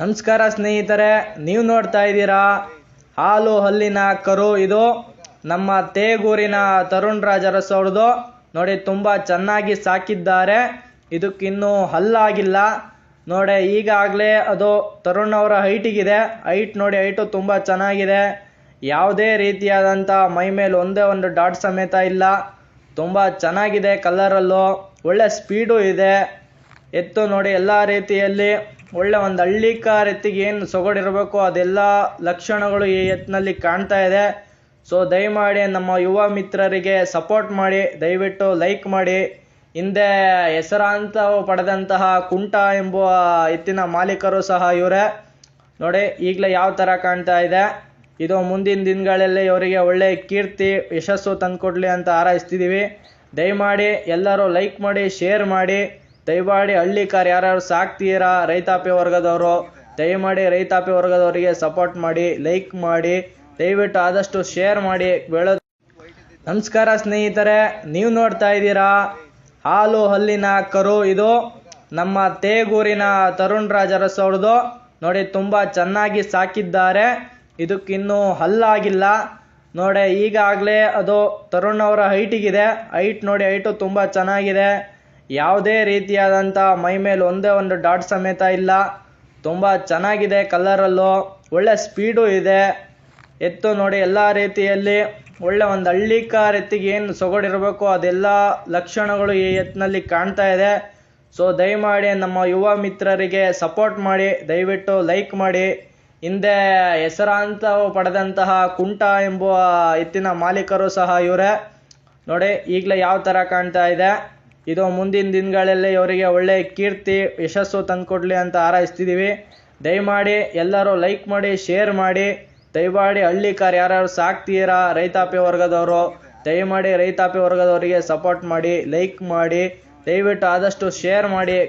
ನಮಸ್ಕಾರ ಸ್ನೇಹಿತರೆ, ನೀವು ನೋಡ್ತಾ ಇದ್ದೀರಾ ಹಾಲು ಹಲ್ಲಿನ ಕರು. ಇದು ನಮ್ಮ ತೇಗೂರಿನ ತರುಣ್ ರಾಜ್ ಅರಸ್ ಅವ್ರದ್ದು. ನೋಡಿ, ತುಂಬಾ ಚೆನ್ನಾಗಿ ಸಾಕಿದ್ದಾರೆ. ಇದಕ್ಕಿನ್ನೂ ಹಲ್ಲಾಗಿಲ್ಲ ನೋಡಿ. ಈಗಾಗಲೇ ಅದು ತರುಣ್ ಅವರ ಹೈಟಿಗಿದೆ. ಹೈಟ್ ನೋಡಿ, ಹೈಟು ತುಂಬಾ ಚೆನ್ನಾಗಿದೆ. ಯಾವುದೇ ರೀತಿಯಾದಂಥ ಮೈ ಮೇಲೆ ಒಂದೇ ಒಂದು ಡಾಟ್ ಸಮೇತ ಇಲ್ಲ. ತುಂಬಾ ಚೆನ್ನಾಗಿದೆ ಕಲರಲ್ಲೂ. ಒಳ್ಳೆ ಸ್ಪೀಡು ಇದೆ. ಎತ್ತು ನೋಡಿ, ಎಲ್ಲ ರೀತಿಯಲ್ಲಿ ಒಳ್ಳೆ ಒಂದು ಹಳ್ಳಿಕಾರ್ ಎತ್ತಿಗೆ ಏನು ಸೊಗಡಿರಬೇಕು ಅದೆಲ್ಲ ಲಕ್ಷಣಗಳು ಈ ಎತ್ತಿನಲ್ಲಿ ಕಾಣ್ತಾ ಇದೆ. ಸೊ ದಯಮಾಡಿ ನಮ್ಮ ಯುವ ಮಿತ್ರರಿಗೆ ಸಪೋರ್ಟ್ ಮಾಡಿ, ದಯವಿಟ್ಟು ಲೈಕ್ ಮಾಡಿ. ಹಿಂದೆ ಹೆಸರಾಂತ ಪಡೆದಂತಹ ಕುಂಟ ಎಂಬುವ ಎತ್ತಿನ ಮಾಲೀಕರು ಸಹ ಇವರೇ. ನೋಡಿ, ಈಗಲೇ ಯಾವ ಥರ ಕಾಣ್ತಾ ಇದೆ. ಇದು ಮುಂದಿನ ದಿನಗಳಲ್ಲಿ ಇವರಿಗೆ ಒಳ್ಳೆ ಕೀರ್ತಿ ಯಶಸ್ಸು ತಂದುಕೊಡ್ಲಿ ಅಂತ ಹಾರೈಸ್ತಿದ್ದೀವಿ. ದಯಮಾಡಿ ಎಲ್ಲರೂ ಲೈಕ್ ಮಾಡಿ, ಶೇರ್ ಮಾಡಿ. ದಯಮಾಡಿ ಹಳ್ಳಿಕಾರ್ ಯಾರ್ಯಾರು ಸಾಕ್ತೀರಾ ರೈತಾಪಿ ವರ್ಗದವರು, ದಯಮಾಡಿ ರೈತಾಪಿ ವರ್ಗದವರಿಗೆ ಸಪೋರ್ಟ್ ಮಾಡಿ, ಲೈಕ್ ಮಾಡಿ, ದಯವಿಟ್ಟು ಆದಷ್ಟು ಶೇರ್ ಮಾಡಿ. ನಮಸ್ಕಾರ ಸ್ನೇಹಿತರೆ, ನೀವು ನೋಡ್ತಾ ಇದ್ದೀರಾ ಹಾಲು ಹಲ್ಲಿನ ಕರು. ಇದು ನಮ್ಮ ತೇಗೂರಿನ ತರುಣ್ ರಾಜ್ ಅರಸ್ ಅವ್ರದ್ದು. ನೋಡಿ, ತುಂಬಾ ಚೆನ್ನಾಗಿ ಸಾಕಿದ್ದಾರೆ. ಇದಕ್ಕಿನ್ನೂ ಹಲ್ಲಾಗಿಲ್ಲ ನೋಡಿ. ಈಗಾಗಲೇ ಅದು ತರುಣ್ ಅವರ ಹೈಟಿಗಿದೆ. ಹೈಟ್ ನೋಡಿ, ಹೈಟು ತುಂಬಾ ಚೆನ್ನಾಗಿದೆ. ಯಾವುದೇ ರೀತಿಯಾದಂಥ ಮೈ ಮೇಲೆ ಒಂದೇ ಒಂದು ಡಾಟ್ ಸಮೇತ ಇಲ್ಲ. ತುಂಬಾ ಚೆನ್ನಾಗಿದೆ ಕಲರಲ್ಲೂ. ಒಳ್ಳೆ ಸ್ಪೀಡು ಇದೆ. ಎತ್ತು ನೋಡಿ, ಎಲ್ಲ ರೀತಿಯಲ್ಲಿ ಒಳ್ಳೆ ಒಂದು ಹಳ್ಳಿಕಾರ್ ಎತ್ತಿಗೆ ಏನು ಸೊಗಡಿರಬೇಕು ಅದೆಲ್ಲ ಲಕ್ಷಣಗಳು ಈ ಎತ್ತಿನಲ್ಲಿ ಕಾಣ್ತಾ ಇದೆ. ಸೊ ದಯಮಾಡಿ ನಮ್ಮ ಯುವ ಮಿತ್ರರಿಗೆ ಸಪೋರ್ಟ್ ಮಾಡಿ, ದಯವಿಟ್ಟು ಲೈಕ್ ಮಾಡಿ. ಹಿಂದೆ ಹೆಸರಾಂತ ಪಡೆದಂತಹ ಕುಂಟ ಎಂಬುವ ಎತ್ತಿನ ಮಾಲೀಕರು ಸಹ ಇವರೇ. ನೋಡಿ, ಈಗಲೇ ಯಾವ ಥರ ಕಾಣ್ತಾ ಇದೆ. ಇದು ಮುಂದಿನ ದಿನಗಳಲ್ಲಿ ಇವರಿಗೆ ಒಳ್ಳೆ ಕೀರ್ತಿ ಯಶಸ್ಸು ತಂದುಕೊಡ್ಲಿ ಅಂತ ಹಾರೈಸ್ತಿದ್ದೀವಿ. ದಯಮಾಡಿ ಎಲ್ಲರೂ ಲೈಕ್ ಮಾಡಿ, ಶೇರ್ ಮಾಡಿ. ದಯಮಾಡಿ ಹಳ್ಳಿಕಾರ್ ಯಾರ್ಯಾರು ಸಾಕ್ತೀರಾ ರೈತಾಪಿ ವರ್ಗದವರು, ದಯಮಾಡಿ ರೈತಾಪಿ ವರ್ಗದವರಿಗೆ ಸಪೋರ್ಟ್ ಮಾಡಿ, ಲೈಕ್ ಮಾಡಿ. ದಯವಿಟ್ಟು ಆದಷ್ಟು ಶೇರ್ ಮಾಡಿ.